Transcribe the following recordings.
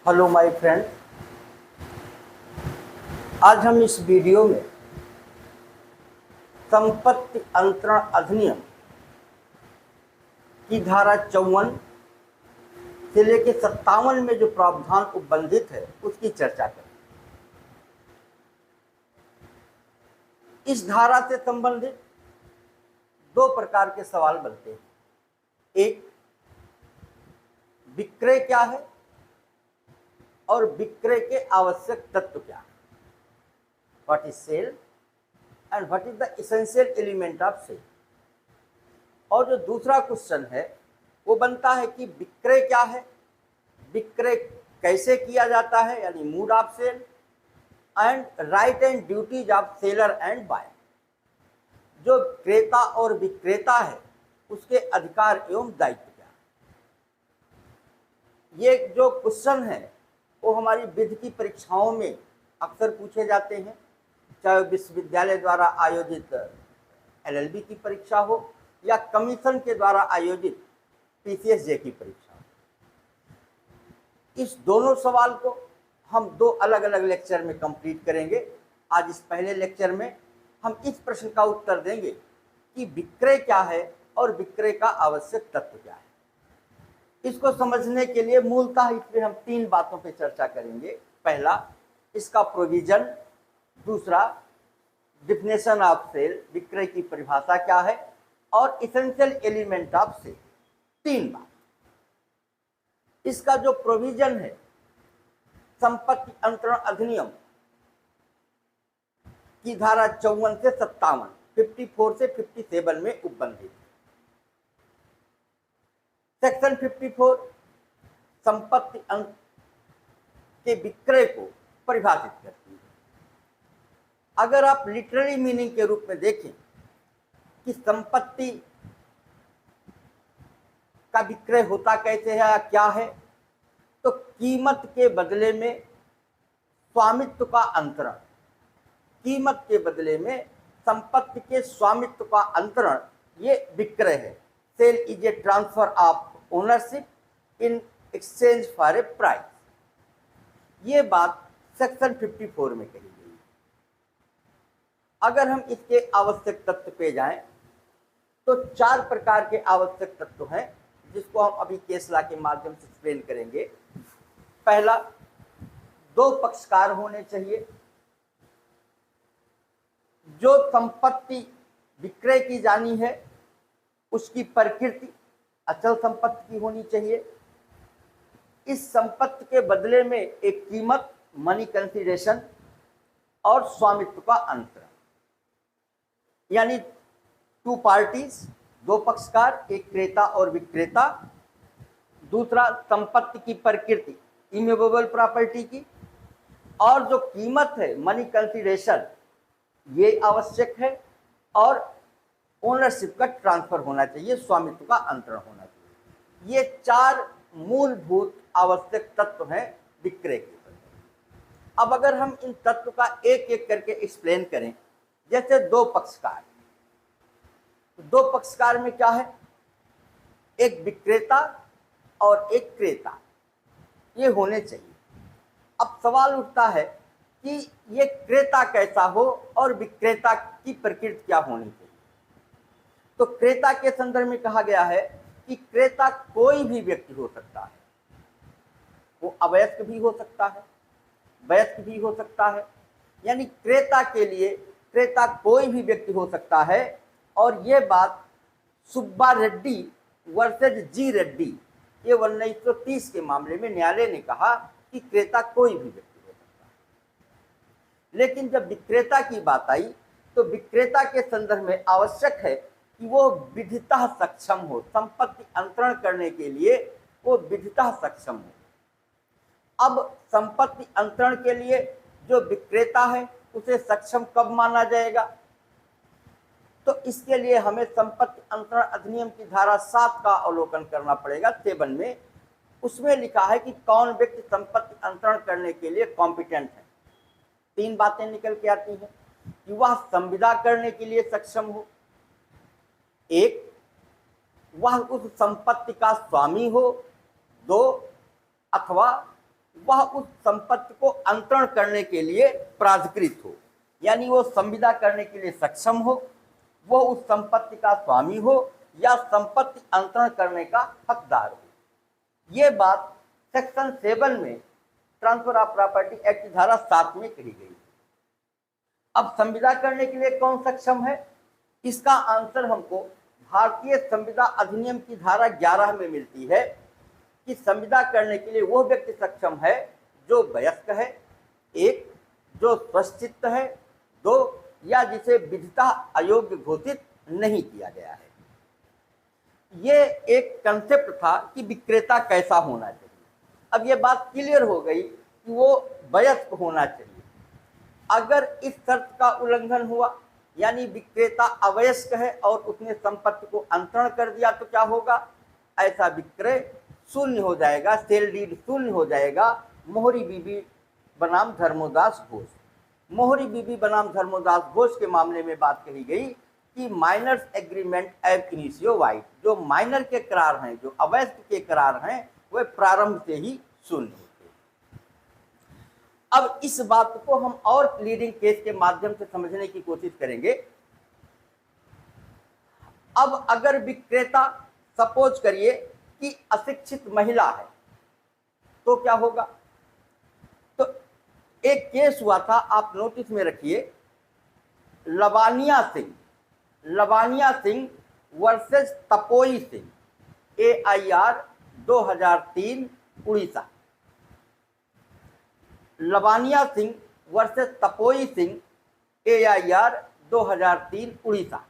Hello my friend, आज हम इस वीडियो में संपत्ति अंतरण अधिनियम की धारा 54 से लेकर 57 में जो प्रावधान उपबंधित है उसकी चर्चा करें। इस धारा से संबंधित दो प्रकार के सवाल बनते हैं। एक, विक्रय क्या है और विक्रय के आवश्यक तत्व क्या है, what is sale and what is the essential element of sale. और जो दूसरा क्वेश्चन है वो बनता है कि विक्रय क्या है, विक्रय कैसे किया जाता है, यानी mode of sale, and right and duties of seller and buyer. जो क्रेता और विक्रेता है उसके अधिकार एवं दायित्व क्या है। ये जो क्वेश्चन है वो हमारी विधि की परीक्षाओं में अक्सर पूछे जाते हैं, चाहे विश्वविद्यालय द्वारा आयोजित एलएलबी की परीक्षा हो या कमीशन के द्वारा आयोजित पीसीएसजे की परीक्षा हो। इस दोनों सवाल को हम दो अलग अलग लेक्चर में कंप्लीट करेंगे। आज इस पहले लेक्चर में हम इस प्रश्न का उत्तर देंगे कि विक्रय क्या है और विक्रय का आवश्यक तत्व क्या है। इसको समझने के लिए मूलतः इसमें हम तीन बातों पर चर्चा करेंगे। पहला, इसका प्रोविजन, दूसरा डिफिनेशन ऑफ सेल, विक्रय की परिभाषा क्या है, और इसेंशियल एलिमेंट ऑफ सेल। तीन बात। इसका जो प्रोविजन है संपत्ति अंतरण अधिनियम की धारा 54 से 57, 54 से 57 में उपबंधित है। सेक्शन 54 संपत्ति के विक्रय को परिभाषित करती है। अगर आप लिटरली मीनिंग के रूप में देखें कि संपत्ति का विक्रय होता कैसे है या क्या है, तो कीमत के बदले में स्वामित्व का अंतरण, कीमत के बदले में संपत्ति के स्वामित्व का अंतरण, ये विक्रय है। Sale is a transfer of ownership in exchange for a price. ये बात सेक्शन 54 में कही गई है। अगर हम इसके आवश्यक तत्व पे जाएं तो चार प्रकार के आवश्यक तत्व हैं जिसको हम अभी केस लॉ के माध्यम से एक्सप्लेन करेंगे। पहला, दो पक्षकार होने चाहिए। जो संपत्ति विक्रय की जानी है उसकी प्रकृति अचल संपत्ति की होनी चाहिए। इस संपत्ति के बदले में एक कीमत, मनी कंसिडरेशन, और स्वामित्व का अंतरण, यानी टू पार्टीज, दो पक्षकार, एक क्रेता और विक्रेता। दूसरा, संपत्ति की प्रकृति, इमूवेबल प्रॉपर्टी की, और जो कीमत है, मनी कंसिडरेशन, ये आवश्यक है। और ओनरशिप का ट्रांसफर होना चाहिए, स्वामित्व का अंतरण होना चाहिए। ये चार मूलभूत आवश्यक तत्व हैं विक्रय के। अब अगर हम इन तत्व का एक एक करके एक्सप्लेन करें, जैसे दो पक्षकार, तो दो पक्षकार में क्या है, एक विक्रेता और एक क्रेता, ये होने चाहिए। अब सवाल उठता है कि ये क्रेता कैसा हो और विक्रेता की प्रकृति क्या होनी चाहिए। तो क्रेता के संदर्भ में कहा गया है कि क्रेता कोई भी व्यक्ति हो सकता है, वो अवयस्क भी हो सकता है, वयस्क भी हो सकता है, यानी क्रेता के लिए क्रेता कोई भी व्यक्ति हो सकता है। और ये बात सुब्बा रेड्डी वर्सेज जी रेड्डी, ये 1930 के मामले में न्यायालय ने कहा कि क्रेता कोई भी व्यक्ति हो सकता है। लेकिन जब विक्रेता की बात आई तो विक्रेता के संदर्भ में आवश्यक है कि वो विधितः सक्षम हो, संपत्ति अंतरण करने के लिए वो विधितः सक्षम हो। अब संपत्ति अंतरण के लिए जो विक्रेता है उसे सक्षम कब माना जाएगा, तो इसके लिए हमें संपत्ति अंतरण अधिनियम की धारा 7 का अवलोकन करना पड़ेगा। 7 में उसमें लिखा है कि कौन व्यक्ति संपत्ति अंतरण करने के लिए कॉम्पिटेंट है। तीन बातें निकल के आती हैं कि वह संविदा करने के लिए सक्षम हो, एक, वह उस संपत्ति का स्वामी हो, दो, अथवा वह उस संपत्ति को अंतरण करने के लिए प्राधिकृत हो, यानी वो संविदा करने के लिए सक्षम हो, वो उस संपत्ति का स्वामी हो या संपत्ति अंतरण करने का हकदार हो। ये बात सेक्शन 7 में ट्रांसफर ऑफ प्रॉपर्टी एक्ट की धारा 7 में कही गई। अब संविदा करने के लिए कौन सक्षम है, इसका आंसर हमको भारतीय संविदा अधिनियम की धारा 11 में मिलती है कि संविदा करने के लिए वो व्यक्ति सक्षम है जो वयस्क है, एक, जो स्वचित्त है, दो, या जिसे विधिता अयोग्य घोषित नहीं किया गया है। ये एक कंसेप्ट था कि विक्रेता कैसा होना चाहिए। अब ये बात क्लियर हो गई कि वो वयस्क होना चाहिए। अगर इस शर्त का उल्लंघन हुआ, यानी विक्रेता अवयस्क है और उसने संपत्ति को अंतरण कर दिया, तो क्या होगा, ऐसा विक्रय शून्य हो जाएगा, सेल डीड शून्य हो जाएगा। मोहरी बीबी बनाम धर्मोदास घोष, मोहरी बीबी बनाम धर्मोदास घोष के मामले में बात कही गई कि minor's agreement ab initio void, जो माइनर के करार हैं, जो अवयस्क के करार हैं, वे प्रारंभ से ही शून्य होते। अब इस बात को हम और लीडिंग केस के माध्यम से समझने की कोशिश करेंगे। अब अगर विक्रेता सपोज करिए कि अशिक्षित महिला है, तो क्या होगा। तो एक केस हुआ था, आप नोटिस में रखिए, Lavania Singh versus Tapoi Singh, AIR 2003 Orissa. Lavania Singh versus Tapoi Singh, AIR 2003 Orissa.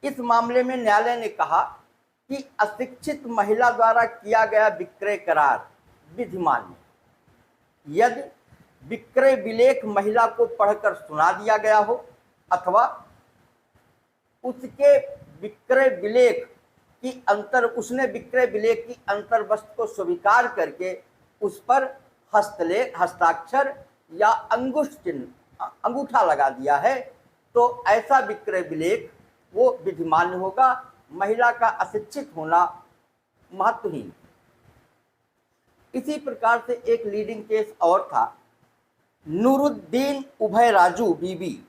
इस मामले में न्यायालय ने कहा कि अशिक्षित महिला द्वारा किया गया विक्रय करार विधिमान्य यदि विक्रय विलेख महिला को पढ़कर सुना दिया गया हो अथवा उसने विक्रय विलेख की अंतर वस्तु को स्वीकार करके उस पर हस्तलेख, हस्ताक्षर या अंगूठा लगा दिया है, तो ऐसा विक्रय विलेख वो विधिमान्य होगा। महिला का अशिक्षित होना महत्वहीन। इसी प्रकार से एक लीडिंग केस और था, नूरुद्दीन उभय राजू बीबी,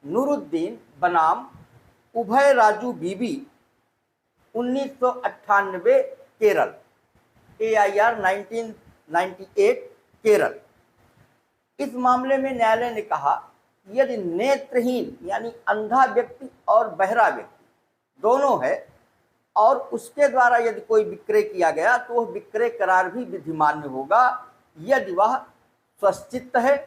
नूरुद्दीन बनाम उभय राजू बीबी, 1998 केरल, AIR 1998 केरल। इस मामले में न्यायालय ने कहा यदि नेत्रहीन यानी अंधा व्यक्ति और बहरा व्यक्ति दोनों है और उसके द्वारा यदि कोई विक्रय किया गया, तो वह विक्रय करार भी विधिमान्य होगा यदि वह स्वचित्त है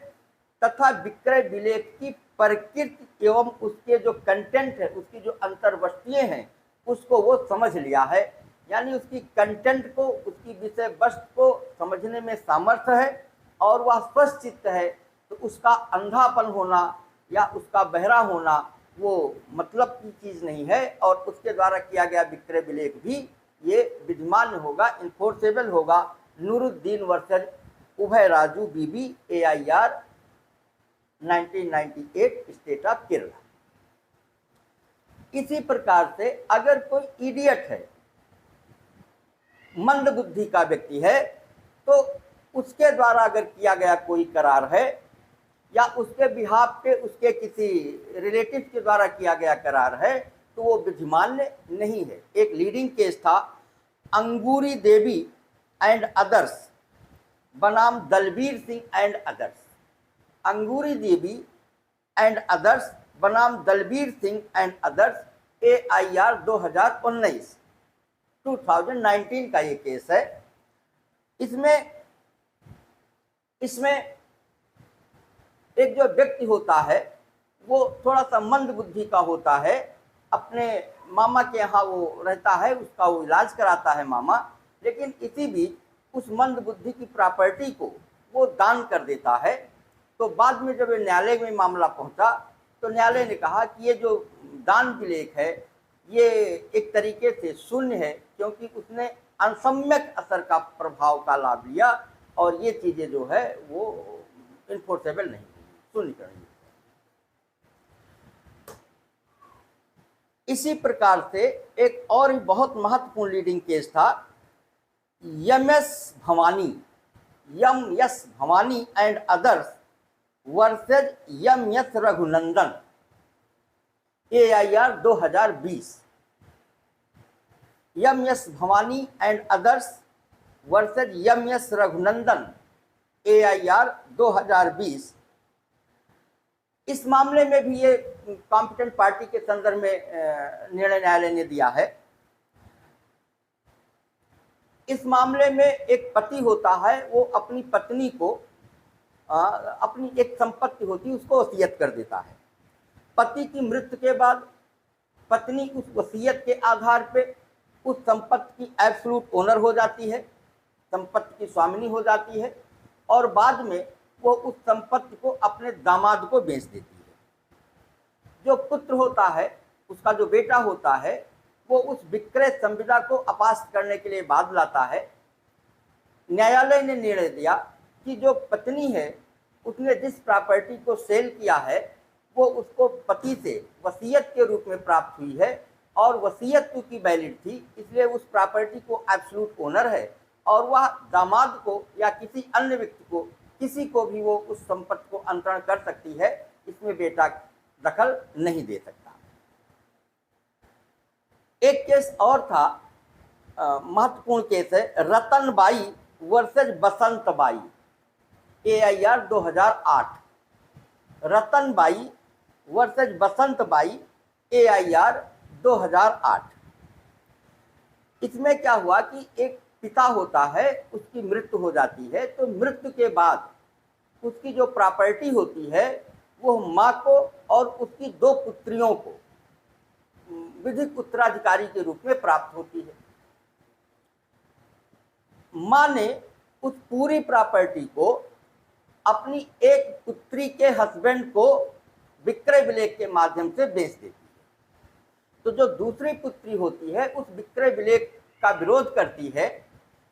तथा विक्रय विलेख की प्रकृति एवं उसके जो कंटेंट है, उसकी जो अंतर्वस्तुएं हैं, उसको वो समझ लिया है, यानी उसकी कंटेंट को, उसकी विषय वस्तु को समझने में सामर्थ्य है और वह स्वचित्त है, तो उसका अंधापन होना या उसका बहरा होना वो मतलब की चीज नहीं है और उसके द्वारा किया गया विक्रय विलेख भी ये विधिमान्य होगा, इन्फोर्सेबल होगा। नूरुद्दीन वर्सेस उभय राजू बीबी, AIR 1998 स्टेट ऑफ केरला। इसी प्रकार से अगर कोई इडियट है, मंद बुद्धि का व्यक्ति है, तो उसके द्वारा अगर किया गया कोई करार है या उसके बिहाफ पे उसके किसी रिलेटिव के द्वारा किया गया करार है, तो वो विधिमान्य नहीं है। एक लीडिंग केस था, अंगूरी देवी एंड अदर्स बनाम Dalbir Singh and others, Angoori Devi and others बनाम Dalbir Singh and others, AIR 2019 का ये केस है। इसमें एक जो व्यक्ति होता है वो थोड़ा सा मंद बुद्धि का होता है, अपने मामा के यहाँ वो रहता है, उसका वो इलाज कराता है मामा, लेकिन इसी बीच उस मंद बुद्धि की प्रॉपर्टी को वो दान कर देता है। तो बाद में जब न्यायालय में मामला पहुंचा तो न्यायालय ने कहा कि ये जो दान विलेख है ये एक तरीके से शून्य है, क्योंकि उसने असम्यक असर का प्रभाव का लाभ लिया और ये चीजें जो है वो इन्फोर्सेबल नहीं, शून्य करनी। इसी प्रकार से एक और बहुत महत्वपूर्ण लीडिंग केस था, M S Bhavani and others versus M S Raghunandan, AIR 2020। M S Bhavani and others versus M S Raghunandan, AIR 2020। इस मामले में भी ये कॉम्पिटेंट पार्टी के संदर्भ में निर्णय न्यायालय ने दिया है। इस मामले में एक पति होता है, वो अपनी पत्नी को अपनी एक संपत्ति होती है उसको वसीयत कर देता है। पति की मृत्यु के बाद पत्नी उस वसीयत के आधार पे उस संपत्ति की एब्सोल्यूट ओनर हो जाती है, संपत्ति की स्वामिनी हो जाती है, और बाद में वो उस संपत्ति को अपने दामाद को बेच देती है। जो पुत्र होता है, उसका जो बेटा होता है, वो उस विक्रय संविदा को अपास्त करने के लिए बाद लाता है। न्यायालय ने निर्णय दिया कि जो पत्नी है उसने जिस प्रॉपर्टी को सेल किया है वो उसको पति से वसीयत के रूप में प्राप्त हुई है, और वसीयत की वैलिड थी, इसलिए उस प्रॉपर्टी को एब्सोल्यूट ओनर है, और वह दामाद को या किसी अन्य व्यक्ति को, किसी को भी वो उस संपत्ति को अंतरण कर सकती है, इसमें बेटा दखल नहीं दे सकता। एक केस और था, महत्वपूर्ण केस है, Ratanbai versus Basantbai, AIR 2008। Ratanbai versus Basantbai, AIR 2008। इसमें क्या हुआ कि एक पिता होता है, उसकी मृत्यु हो जाती है, तो मृत्यु के बाद उसकी जो प्रॉपर्टी होती है वो माँ को और उसकी 2 पुत्रियों को विधिक उत्तराधिकारी के रूप में प्राप्त होती है। माँ ने उस पूरी प्रॉपर्टी को अपनी एक पुत्री के हस्बैंड को विक्रय विलेख के माध्यम से बेच देती है। तो जो दूसरी पुत्री होती है उस विक्रय विलेख का विरोध करती है।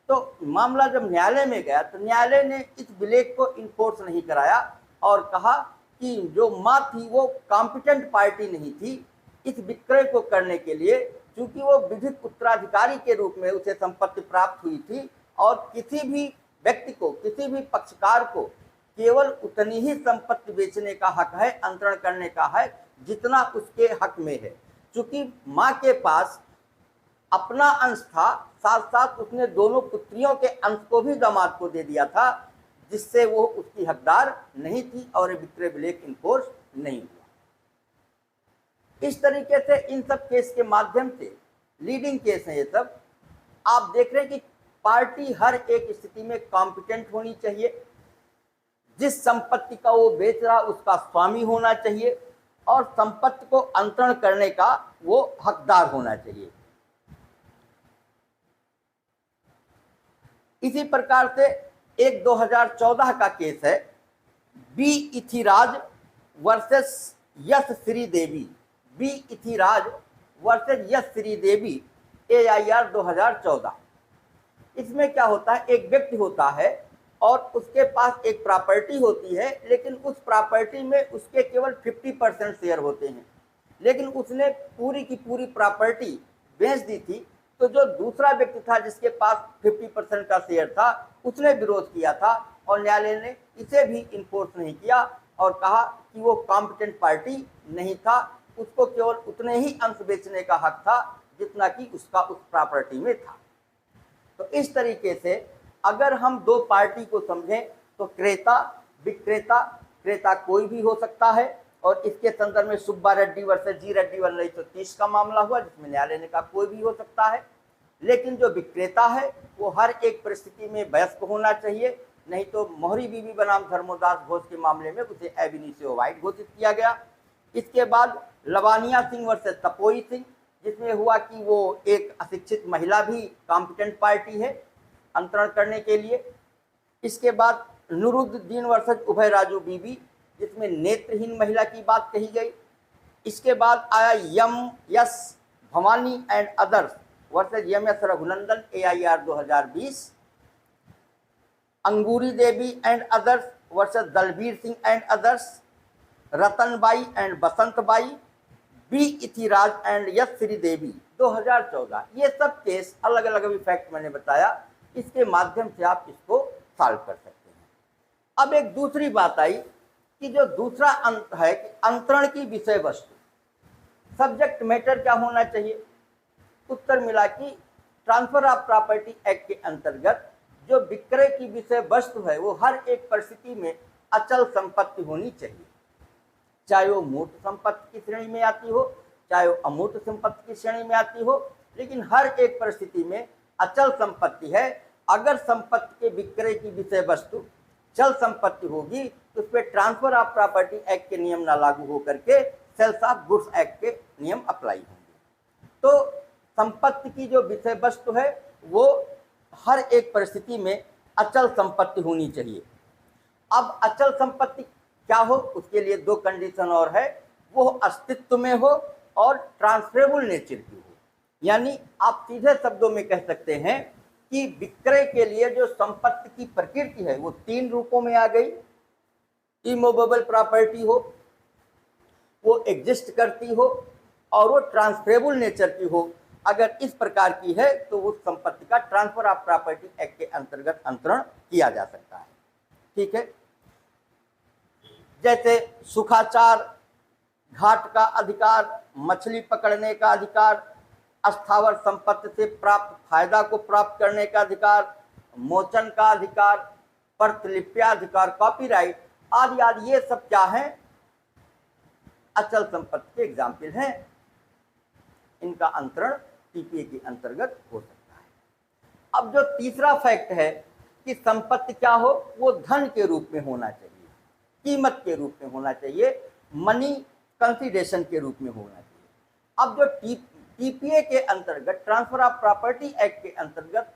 तो मामला जब न्यायालय में गया तो न्यायालय ने इस विलेख को इन्फोर्स नहीं कराया और कहा कि जो माँ थी वो कॉम्पिटेंट पार्टी नहीं थी इस विक्रय को करने के लिए, क्योंकि वो विधिक उत्तराधिकारी के रूप में उसे संपत्ति प्राप्त हुई थी, और किसी भी व्यक्ति को, किसी भी पक्षकार को केवल उतनी ही संपत्ति बेचने का हक है, अंतरण करने का है, जितना उसके हक में है। क्योंकि माँ के पास अपना अंश था, साथ साथ उसने दोनों पुत्रियों के अंश को भी दामाद को दे दिया था, जिससे वो उसकी हकदार नहीं थी और विक्रय विलेख इन्फोर्स नहीं हुआ। इस तरीके से इन सब केस के माध्यम से, लीडिंग केस है ये सब, आप देख रहे हैं कि पार्टी हर एक स्थिति में कॉम्पिटेंट होनी चाहिए, जिस संपत्ति का वो बेच रहा उसका स्वामी होना चाहिए, और संपत्ति को अंतरण करने का वो हकदार होना चाहिए। इसी प्रकार से एक 2014 का केस है, बी इथिराज वर्सेस यश श्रीदेवी, बी इथिराज वर्सेस यश श्रीदेवी, AIR 2014। इसमें क्या होता है, एक व्यक्ति होता है और उसके पास एक प्रॉपर्टी होती है, लेकिन उस प्रॉपर्टी में उसके केवल 50% शेयर होते हैं, लेकिन उसने पूरी की पूरी प्रॉपर्टी बेच दी थी। तो जो दूसरा व्यक्ति था जिसके पास 50% का शेयर था, उसने विरोध किया था और न्यायालय ने इसे भी इन्फोर्स नहीं किया और कहा कि वो कॉम्पिटेंट पार्टी नहीं था, उसको केवल उतने ही अंश बेचने का हक था जितना कि उसका उस प्रॉपर्टी में था। तो इस तरीके से अगर हम 2 पार्टी को समझें तो क्रेता विक्रेता, क्रेता कोई भी हो सकता है, और इसके संदर्भ में सुब्बा रेड्डी वर्सेस जी रेड्डी 1930 का मामला हुआ, जिसमें न्यायालय ने कहा कोई भी हो सकता है। लेकिन जो विक्रेता है वो हर एक परिस्थिति में वयस्क होना चाहिए, नहीं तो मोहरी बीबी बनाम धर्मोदास घोष के मामले में उसे एब इनिशियो वाइड घोषित किया गया। इसके बाद लवानिया सिंह वर्सेस तपोई सिंह, जिसमें हुआ कि वो एक अशिक्षित महिला भी कॉम्पिटेंट पार्टी है अंतरण करने के लिए। इसके बाद नुरुद्दीन वर्सेस उभय राजू बीबी, जिसमें नेत्रहीन महिला की बात कही गई। इसके बाद आया S Bhavani and others versus S Raghunandan, AIR 2020। Angoori Devi and others versus Dalbir Singh and others, Ratanbai and Basantbai, B Ethiraj and Yash Sridevi 2014। ये सब केस अलग अलग अभी फैक्ट मैंने बताया, इसके माध्यम से आप इसको सॉल्व कर सकते हैं। अब एक दूसरी बात आई कि जो दूसरा अंत है कि अंतरण की विषय वस्तु, सब्जेक्ट मैटर क्या होना चाहिए। उत्तर मिला कि ट्रांसफर ऑफ प्रॉपर्टी एक्ट के अंतर्गत जो विक्रय की विषय वस्तु है वो हर एक परिस्थिति में अचल संपत्ति होनी चाहिए, चाहे वो मूर्त संपत्ति की श्रेणी में आती हो, चाहे वो अमूर्त संपत्ति की श्रेणी में आती हो, लेकिन हर एक परिस्थिति में अचल संपत्ति है। अगर संपत्ति के विक्रय की विषय वस्तु चल संपत्ति होगी तो उस पर ट्रांसफर ऑफ प्रॉपर्टी एक्ट के नियम ना लागू होकर के सेल्स ऑफ गुड्स एक्ट के नियम अप्लाई होंगे। तो संपत्ति की जो विषय वस्तु है वो हर एक परिस्थिति में अचल संपत्ति होनी चाहिए। अब अचल संपत्ति क्या हो, उसके लिए दो कंडीशन और है, वो अस्तित्व में हो और ट्रांसफरेबल नेचर की हो। यानी आप सीधे शब्दों में कह सकते हैं कि विक्रय के लिए जो संपत्ति की प्रकृति है वो तीन रूपों में आ गई। इमूवेबल प्रॉपर्टी हो, वो एग्जिस्ट करती हो और वो ट्रांसफरेबल नेचर की हो। अगर इस प्रकार की है तो उस संपत्ति का ट्रांसफर ऑफ प्रॉपर्टी एक्ट के अंतर्गत अंतरण किया जा सकता है। ठीक है, जैसे सुखाचार, घाट का अधिकार, मछली पकड़ने का अधिकार, अस्थावर संपत्ति से प्राप्त फायदा को प्राप्त करने का अधिकार, मोचन का अधिकार, प्रतिलिप्याधिकार, कॉपीराइट आदि आदि, ये सब क्या है, अचल संपत्ति के एग्जाम्पल हैं। इनका अंतरण टीपीए के अंतर्गत हो सकता है। अब जो तीसरा फैक्ट है कि संपत्ति क्या हो, वो धन के रूप में होना चाहिए, कीमत के रूप में होना चाहिए, मनी कंसिडरेशन के रूप में होना चाहिए। अब जो टीपीए के अंतर्गत, ट्रांसफर ऑफ प्रॉपर्टी एक्ट के अंतर्गत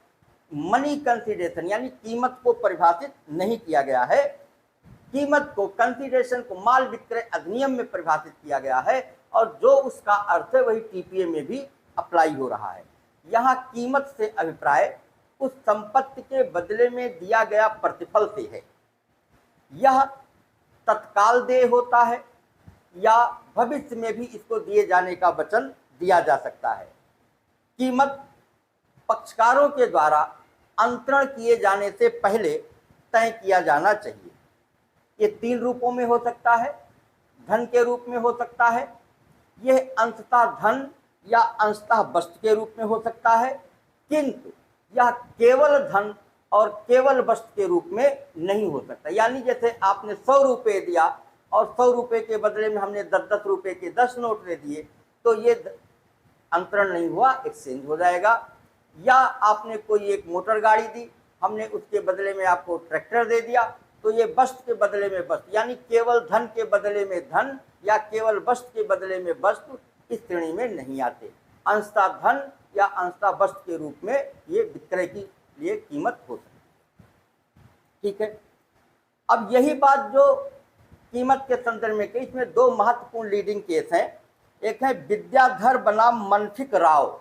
मनी कंसिडरेशन यानी कीमत को परिभाषित नहीं किया गया है। कीमत को, कंसिडरेशन को माल विक्रय अधिनियम में परिभाषित किया गया है और जो उसका अर्थ है वही टीपीए में भी अप्लाई हो रहा है। यहाँ कीमत से अभिप्राय उस संपत्ति के बदले में दिया गया प्रतिफल से है। यह तत्काल देय होता है या भविष्य में भी इसको दिए जाने का वचन दिया जा सकता है। कीमत पक्षकारों के द्वारा अंतरण किए जाने से पहले तय किया जाना चाहिए। ये तीन रूपों में हो सकता है, धन के रूप में हो सकता है, यह अंशतः धन या अंशतः वस्तु के रूप में हो सकता है, किंतु यह केवल धन और केवल वस्तु के रूप में नहीं हो सकता। यानी जैसे आपने 100 रुपये दिया और 100 रुपये के बदले में हमने 10-10 रुपये के 10 नोट दे दिए तो ये अंतरण नहीं हुआ, एक्सचेंज हो जाएगा। या आपने कोई एक मोटर गाड़ी दी, हमने उसके बदले में आपको ट्रैक्टर दे दिया तो ये वस्तु के बदले में वस्तु, यानी केवल धन के बदले में धन या केवल वस्तु के बदले में वस्तु इस श्रेणी में नहीं आते। अंशतः धन या अंशतः वस्तु के रूप में ये विक्रय की लिए कीमत हो सकती है। ठीक है, अब यही बात जो कीमत के संदर्भ में कही, इसमें दो महत्वपूर्ण लीडिंग केस हैं। एक है विद्याधर बनाम मनफिक राव।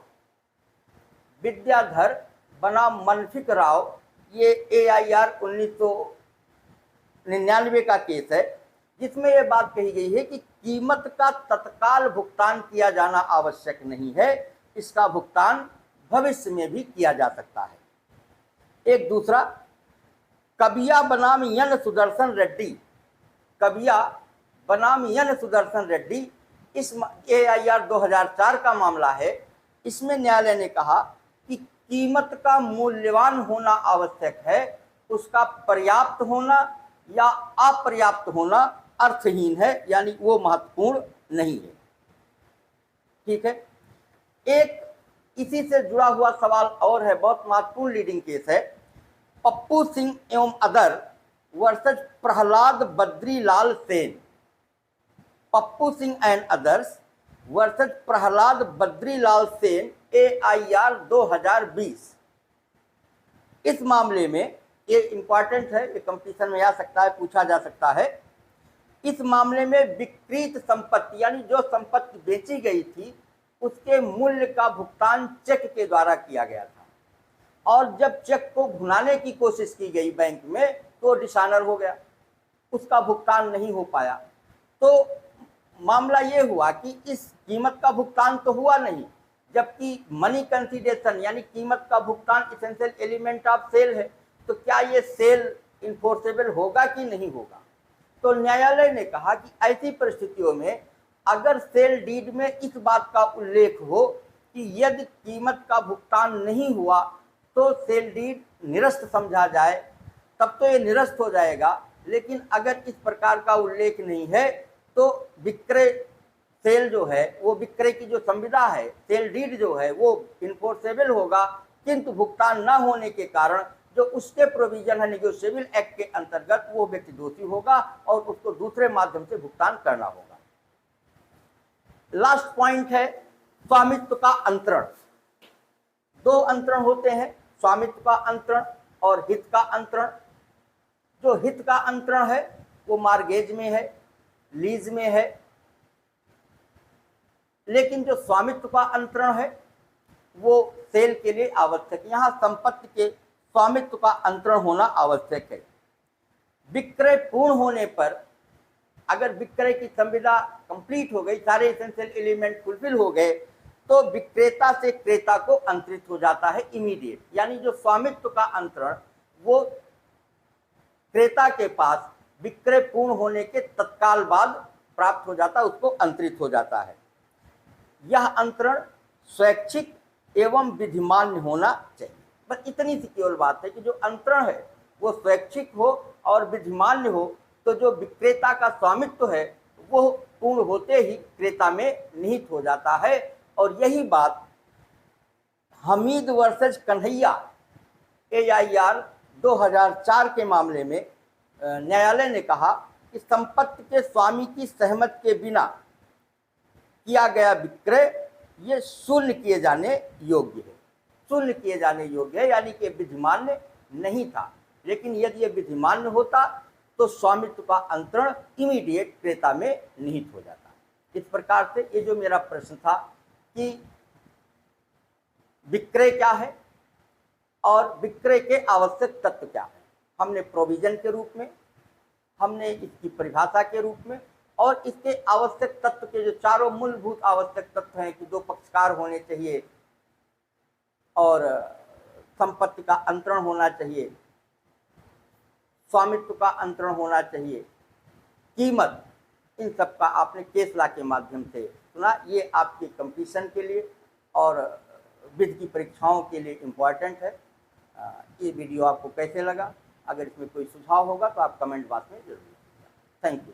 विद्याधर बनाम मनफिक राव, ये AIR 1999 का केस है, जिसमें यह बात कही गई है कि कीमत का तत्काल भुगतान किया जाना आवश्यक नहीं है, इसका भुगतान भविष्य में भी किया जा सकता है। एक दूसरा कबिया बनाम यन सुदर्शन रेड्डी। कबिया बनाम यन सुदर्शन रेड्डी, इस AIR 2004 का मामला है। इसमें न्यायालय ने कहा कि कीमत का मूल्यवान होना आवश्यक है, उसका पर्याप्त होना या अपर्याप्त होना अर्थहीन है, यानी वो महत्वपूर्ण नहीं है। ठीक है, एक इसी से जुड़ा हुआ सवाल और है, बहुत महत्वपूर्ण लीडिंग केस है, पप्पू सिंह एवं other versus Prahlad Badrilal Sen. Pappu Singh and others versus Prahlad Badrilal Sen, AIR 2020। इस मामले में ये इंपॉर्टेंट है, ये कंपटीशन में आ सकता है, पूछा जा सकता है। इस मामले में विक्रीत संपत्ति यानी जो संपत्ति बेची गई थी उसके मूल्य का भुगतान चेक के द्वारा किया गया था और जब चेक को भुनाने की कोशिश की गई बैंक में तो डिसऑनर हो गया, उसका भुगतान नहीं हो पाया। तो मामला ये हुआ कि इस कीमत का भुगतान तो हुआ नहीं, जबकि मनी कंसिडरेशन यानी कीमत का भुगतान इसेंशियल एलिमेंट ऑफ सेल है, तो क्या ये सेल इन्फोर्सेबल होगा कि नहीं होगा। तो न्यायालय ने कहा कि ऐसी परिस्थितियों में अगर सेल डीड में इस बात का उल्लेख हो कि यदि कीमत का भुगतान नहीं हुआ तो सेल डीड निरस्त समझा जाए, तब तो ये निरस्त हो जाएगा। लेकिन अगर इस प्रकार का उल्लेख नहीं है तो विक्रय सेल जो है वो विक्रय की जो संविदा है, सेल डीड जो है वो इन्फोर्सेबल होगा, किंतु भुगतान न होने के कारण जो उसके प्रोविजन है नेगोशिएबल एक्ट के अंतर्गत वो व्यक्ति दोषी होगा और उसको दूसरे माध्यम से भुगतान करना होगा। लास्ट पॉइंट है स्वामित्व का अंतरण। दो अंतरण होते हैं, स्वामित्व का अंतरण और हित का अंतरण। जो हित का अंतरण है वो मार्गेज में है, लीज में है, लेकिन जो स्वामित्व का अंतरण है वो सेल के लिए आवश्यक है। यहां संपत्ति के स्वामित्व का अंतरण होना आवश्यक है। विक्रय पूर्ण होने पर अगर विक्रय की संविदा कंप्लीट हो गई, सारे एसेंशियल एलिमेंट फुलफिल हो गए, तो विक्रेता से क्रेता को अंतरित हो जाता है इमीडिएट। यानी जो स्वामित्व का अंतरण वो क्रेता के पास विक्रय पूर्ण होने के तत्काल बाद प्राप्त हो जाता है, उसको अंतरित हो जाता है। यह अंतरण स्वैच्छिक एवं विधिमान्य होना चाहिए। बस इतनी सी केवल बात है कि जो अंतरण है वो स्वैच्छिक हो और विधिमान्य हो, तो जो विक्रेता का स्वामित्व है वो पूर्ण होते ही क्रेता में निहित हो जाता है। और यही बात हमीद वर्सेस कन्हैया AIR 2004 के मामले में न्यायालय ने कहा कि संपत्ति के स्वामी की सहमति के बिना किया गया विक्रय ये शून्य किए जाने योग्य है। शून्य किए जाने योग्य है यानी कि विधिमान्य नहीं था। लेकिन यदि ये विधिमान्य होता तो स्वामित्व का अंतरण इमीडिएट क्रेता में निहित हो जाता। इस प्रकार से ये जो मेरा प्रश्न था कि विक्रय क्या है और विक्रय के आवश्यक तत्व क्या है, हमने प्रोविजन के रूप में, हमने इसकी परिभाषा के रूप में और इसके आवश्यक तत्व के जो चारों मूलभूत आवश्यक तत्व हैं कि दो पक्षकार होने चाहिए और संपत्ति का अंतरण होना चाहिए, स्वामित्व का अंतरण होना चाहिए, कीमत, इन सब का आपने केस लॉ के माध्यम से सुना। ये आपके कंपटीशन के लिए और विधि की परीक्षाओं के लिए इम्पॉर्टेंट है। ये वीडियो आपको कैसे लगा? अगर इसमें कोई सुझाव होगा तो आप कमेंट बॉक्स में जरूर। Thank you.